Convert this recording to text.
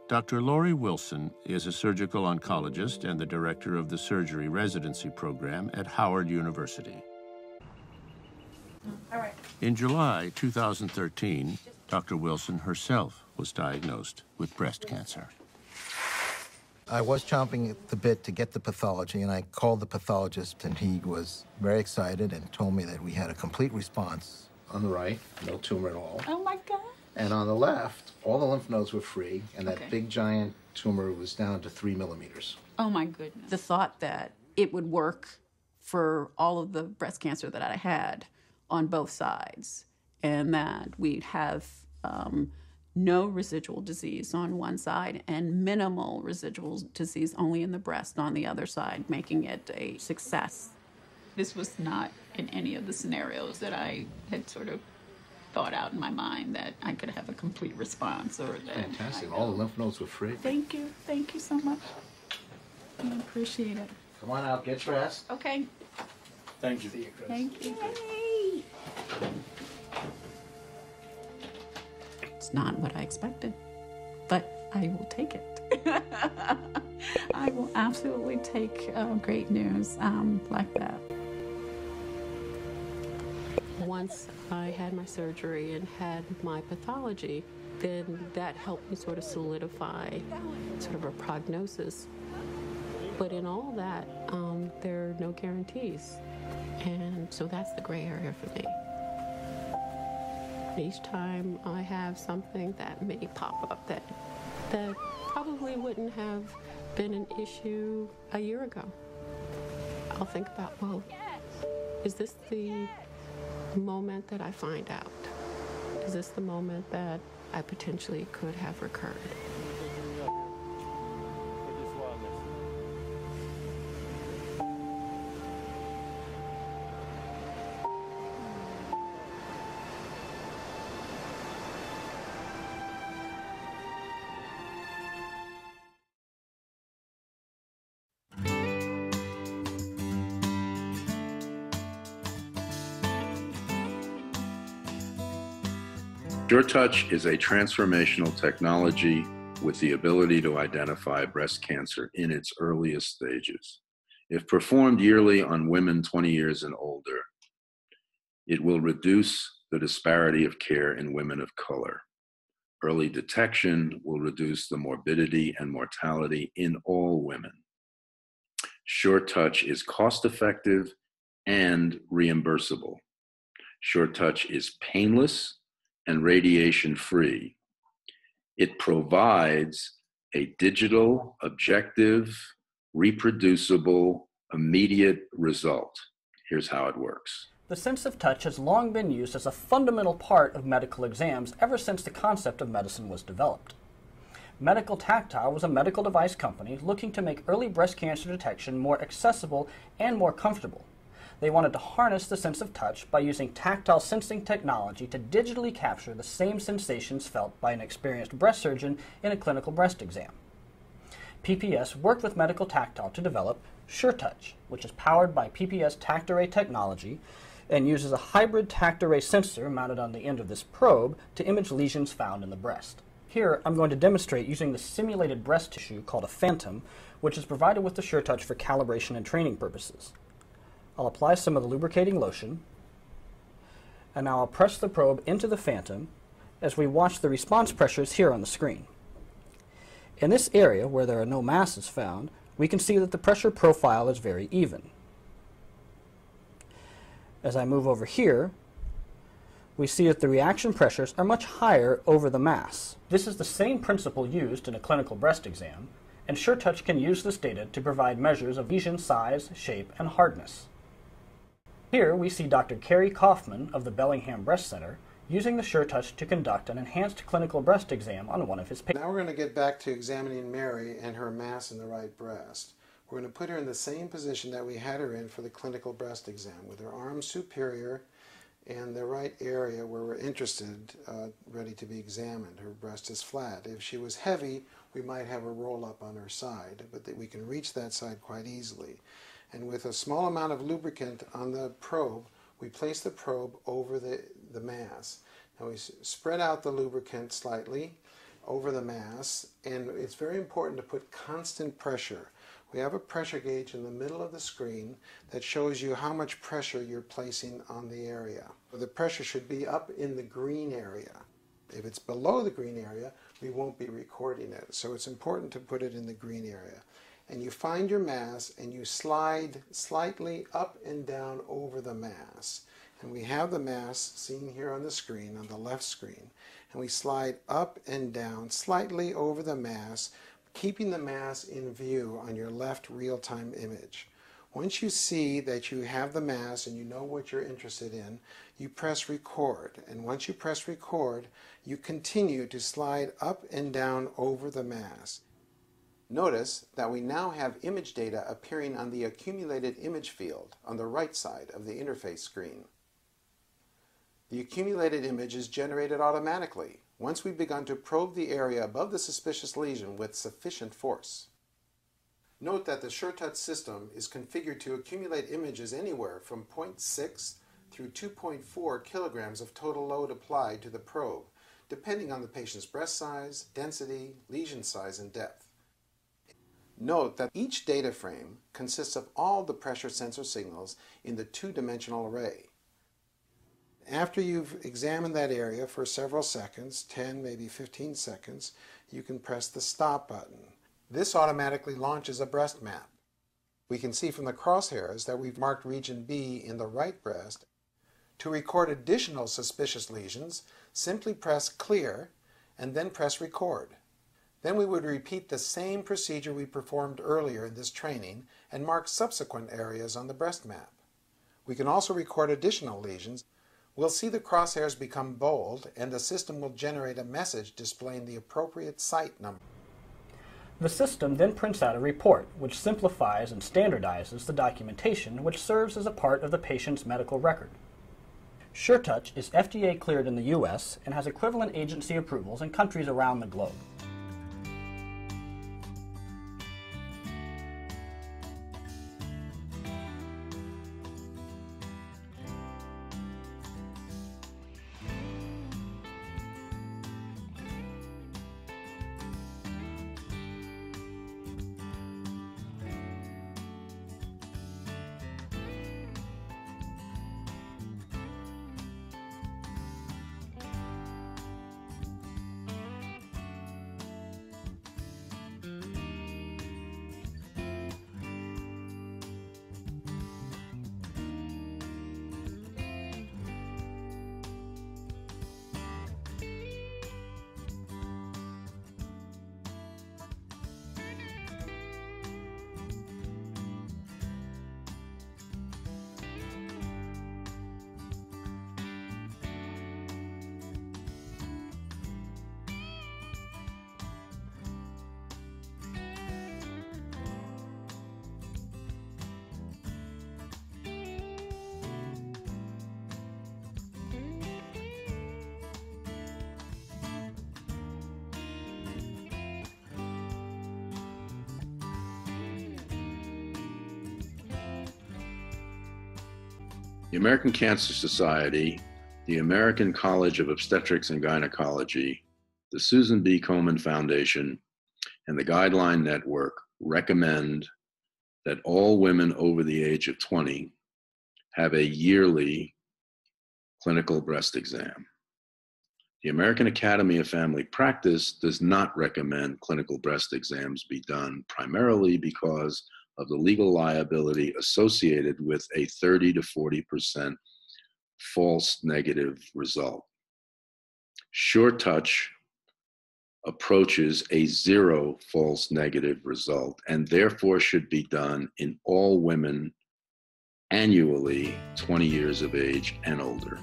Dr. Lori Wilson is a surgical oncologist and the director of the surgery residency program at Howard University. All right. In July 2013, Dr. Wilson herself was diagnosed with breast cancer. I was chomping at the bit to get the pathology, and I called the pathologist, and he was very excited and told me that we had a complete response. On the right, no tumor at all. Oh, my God. And on the left, all the lymph nodes were free, and that Okay. big giant tumor was down to 3 millimeters. Oh, my goodness. The thought that it would work for all of the breast cancer that I had on both sides, and that we'd have no residual disease on one side and minimal residual disease only in the breast on the other side, making it a success. This was not in any of the scenarios that I had sort of thought out in my mind that I could have a complete response or that. Fantastic. All the lymph nodes were free. Thank you so much. I appreciate it. Come on out, get dressed. Okay. Thank you. See you, Chris. Thank you. It's not what I expected, but I will take it. I will absolutely take great news like that. Once I had my surgery and had my pathology, then that helped me sort of solidify sort of a prognosis. But in all that, there are no guarantees. And so that's the gray area for me. Each time I have something that may pop up that probably wouldn't have been an issue a year ago, I'll think about, well, is this the moment that I find out? Is this the moment that I potentially could have recurred? SureTouch is a transformational technology with the ability to identify breast cancer in its earliest stages. If performed yearly on women 20 years and older, it will reduce the disparity of care in women of color. Early detection will reduce the morbidity and mortality in all women. SureTouch is cost-effective and reimbursable. SureTouch is painless and radiation-free. It provides a digital, objective, reproducible, immediate result. Here's how it works. The sense of touch has long been used as a fundamental part of medical exams ever since the concept of medicine was developed. Medical Tactile was a medical device company looking to make early breast cancer detection more accessible and more comfortable. They wanted to harness the sense of touch by using tactile sensing technology to digitally capture the same sensations felt by an experienced breast surgeon in a clinical breast exam. PPS worked with Medical Tactile to develop SureTouch, which is powered by PPS tact array technology and uses a hybrid tact array sensor mounted on the end of this probe to image lesions found in the breast. Here, I'm going to demonstrate using the simulated breast tissue called a phantom, which is provided with the SureTouch for calibration and training purposes. I'll apply some of the lubricating lotion, and now I'll press the probe into the phantom as we watch the response pressures here on the screen. In this area, where there are no masses found, we can see that the pressure profile is very even. As I move over here, we see that the reaction pressures are much higher over the mass. This is the same principle used in a clinical breast exam, and SureTouch can use this data to provide measures of lesion size, shape, and hardness. Here we see Dr. Carrie Kaufman of the Bellingham Breast Center using the SureTouch to conduct an enhanced clinical breast exam on one of his patients. Now we're going to get back to examining Mary and her mass in the right breast. We're going to put her in the same position that we had her in for the clinical breast exam, with her arms superior and the right area where we're interested ready to be examined. Her breast is flat. If she was heavy, we might have a roll up on her side, but we can reach that side quite easily. And with a small amount of lubricant on the probe, we place the probe over the mass. Now we spread out the lubricant slightly, over the mass, and it's very important to put constant pressure. We have a pressure gauge in the middle of the screen that shows you how much pressure you're placing on the area. The pressure should be up in the green area. If it's below the green area, we won't be recording it. So it's important to put it in the green area. And you find your mass and you slide slightly up and down over the mass. And we have the mass seen here on the screen, on the left screen. And we slide up and down slightly over the mass, keeping the mass in view on your left real-time image. Once you see that you have the mass and you know what you're interested in, you press record. And once you press record, you continue to slide up and down over the mass. Notice that we now have image data appearing on the accumulated image field on the right side of the interface screen. The accumulated image is generated automatically once we've begun to probe the area above the suspicious lesion with sufficient force. Note that the SureTouch system is configured to accumulate images anywhere from 0.6 through 2.4 kilograms of total load applied to the probe, depending on the patient's breast size, density, lesion size, and depth. Note that each data frame consists of all the pressure sensor signals in the two-dimensional array. After you've examined that area for several seconds, 10, maybe 15 seconds, you can press the stop button. This automatically launches a breast map. We can see from the crosshairs that we've marked region B in the right breast. To record additional suspicious lesions, simply press clear and then press record. Then we would repeat the same procedure we performed earlier in this training and mark subsequent areas on the breast map. We can also record additional lesions. We'll see the crosshairs become bold and the system will generate a message displaying the appropriate site number. The system then prints out a report which simplifies and standardizes the documentation which serves as a part of the patient's medical record. SureTouch is FDA cleared in the US and has equivalent agency approvals in countries around the globe. The American Cancer Society, the American College of Obstetrics and Gynecology, the Susan B. Komen Foundation, and the Guideline Network recommend that all women over the age of 20 have a yearly clinical breast exam. The American Academy of Family Practice does not recommend clinical breast exams be done, primarily because of the legal liability associated with a 30 to 40% false negative result. SureTouch approaches a zero false negative result and therefore should be done in all women annually 20 years of age and older.